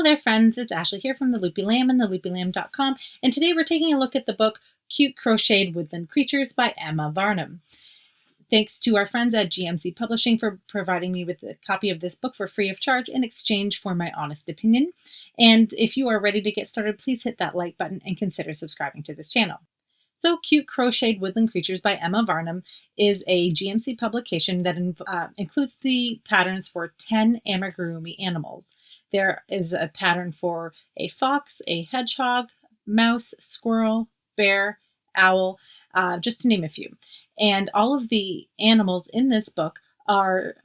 there, friends. It's Ashley here from The Loopy Lamb and theloopylamb.com, and today we're taking a look at the book Cute Crocheted Woodland Creatures by Emma Varnam. Thanks to our friends at GMC Publishing for providing me with a copy of this book for free of charge in exchange for my honest opinion. And if you are ready to get started, please hit that like button and consider subscribing to this channel. So Cute Crocheted Woodland Creatures by Emma Varnam is a GMC publication that includes the patterns for 10 Amigurumi animals. There is a pattern for a fox, a hedgehog, mouse, squirrel, bear, owl, just to name a few. And all of the animals in this book are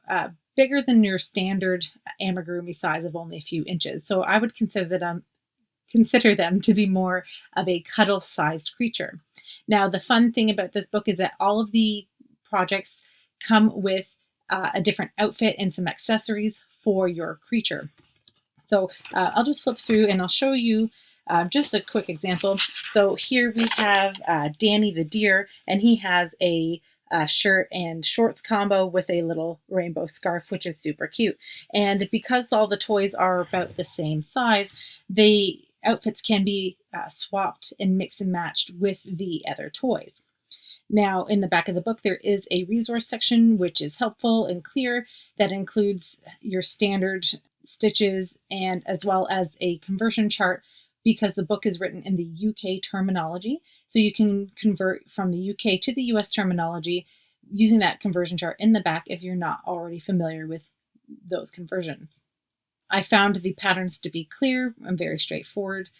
bigger than your standard amigurumi size of only a few inches. So I would consider them to be more of a cuddle-sized creature. Now, the fun thing about this book is that all of the projects come with a different outfit and some accessories for your creature. So I'll just flip through and I'll show you just a quick example. So here we have Danny the deer, and he has a shirt and shorts combo with a little rainbow scarf, which is super cute. And because all the toys are about the same size, the outfits can be swapped and mixed and matched with the other toys. Now, in the back of the book, there is a resource section, which is helpful and clear, that includes your standard stitches and as well as a conversion chart, because the book is written in the UK terminology. So you can convert from the UK to the US terminology using that conversion chart in the back if you're not already familiar with those conversions. I found the patterns to be clear and very straightforward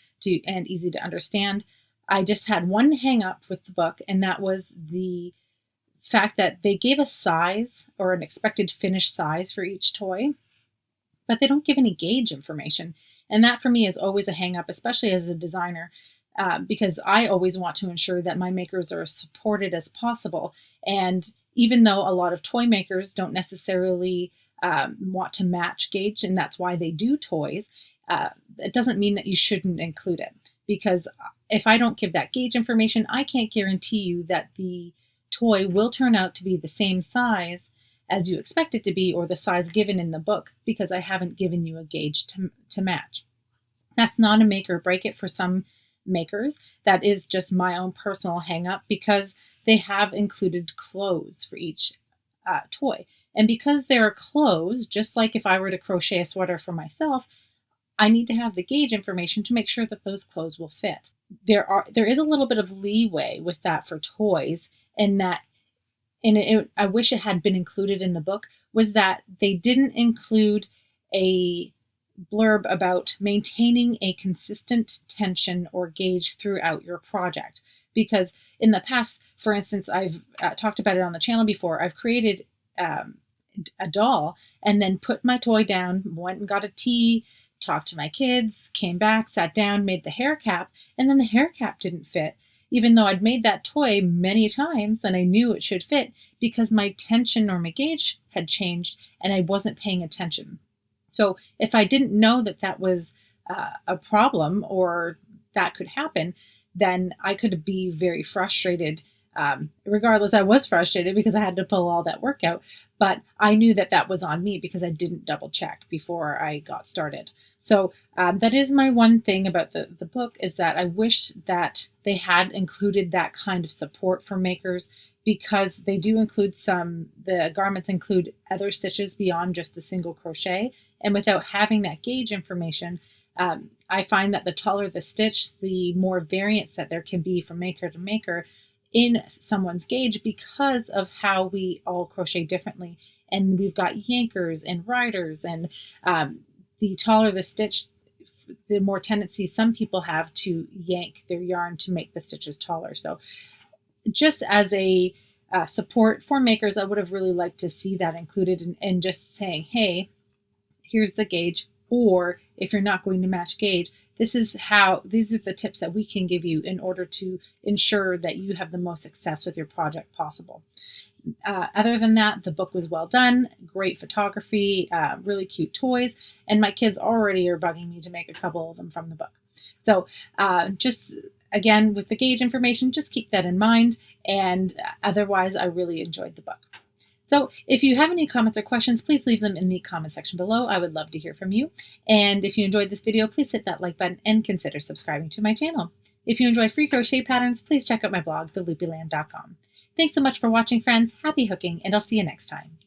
and easy to understand. I just had one hang up with the book, and that was the fact that they gave a size or an expected finished size for each toy, but they don't give any gauge information. And that for me is always a hang up, especially as a designer, because I always want to ensure that my makers are as supported as possible. And even though a lot of toy makers don't necessarily want to match gauge, and that's why they do toys, it doesn't mean that you shouldn't include it. Because if I don't give that gauge information, I can't guarantee you that the toy will turn out to be the same size as you expect it to be, or the size given in the book, because I haven't given you a gauge to match. That's not a make or break it for some makers. That is just my own personal hang up, because they have included clothes for each toy. And because there are clothes, just like if I were to crochet a sweater for myself, I need to have the gauge information to make sure that those clothes will fit. There is a little bit of leeway with that for toys, and I wish it had been included in the book, was that they didn't include a blurb about maintaining a consistent tension or gauge throughout your project. Because in the past, for instance, I've talked about it on the channel before, I've created a doll and then put my toy down, went and got a tea, talked to my kids, came back, sat down, made the hair cap, and then the hair cap didn't fit, even though I'd made that toy many times and I knew it should fit, because my tension or my gauge had changed and I wasn't paying attention. So if I didn't know that that was a problem or that could happen, then I could be very frustrated. Regardless, I was frustrated because I had to pull all that work out, but I knew that that was on me because I didn't double check before I got started. So that is my one thing about the book, is that I wish that they had included that kind of support for makers, because they do include the garments include other stitches beyond just the single crochet. And without having that gauge information, I find that the taller the stitch, the more variance that there can be from maker to maker in someone's gauge, because of how we all crochet differently. And we've got yankers and riders, and the taller the stitch, the more tendency some people have to yank their yarn to make the stitches taller. So just as a support for makers, I would have really liked to see that included, and just saying, hey, here's the gauge, or if you're not going to match gauge, these are the tips that we can give you in order to ensure that you have the most success with your project possible. Other than that, the book was well done, great photography, really cute toys, and my kids already are bugging me to make a couple of them from the book. So just again, with the gauge information, just keep that in mind. And otherwise, I really enjoyed the book. So if you have any comments or questions, please leave them in the comment section below. I would love to hear from you. And if you enjoyed this video, please hit that like button and consider subscribing to my channel. If you enjoy free crochet patterns, please check out my blog, theloopylamb.com. Thanks so much for watching, friends. Happy hooking, and I'll see you next time.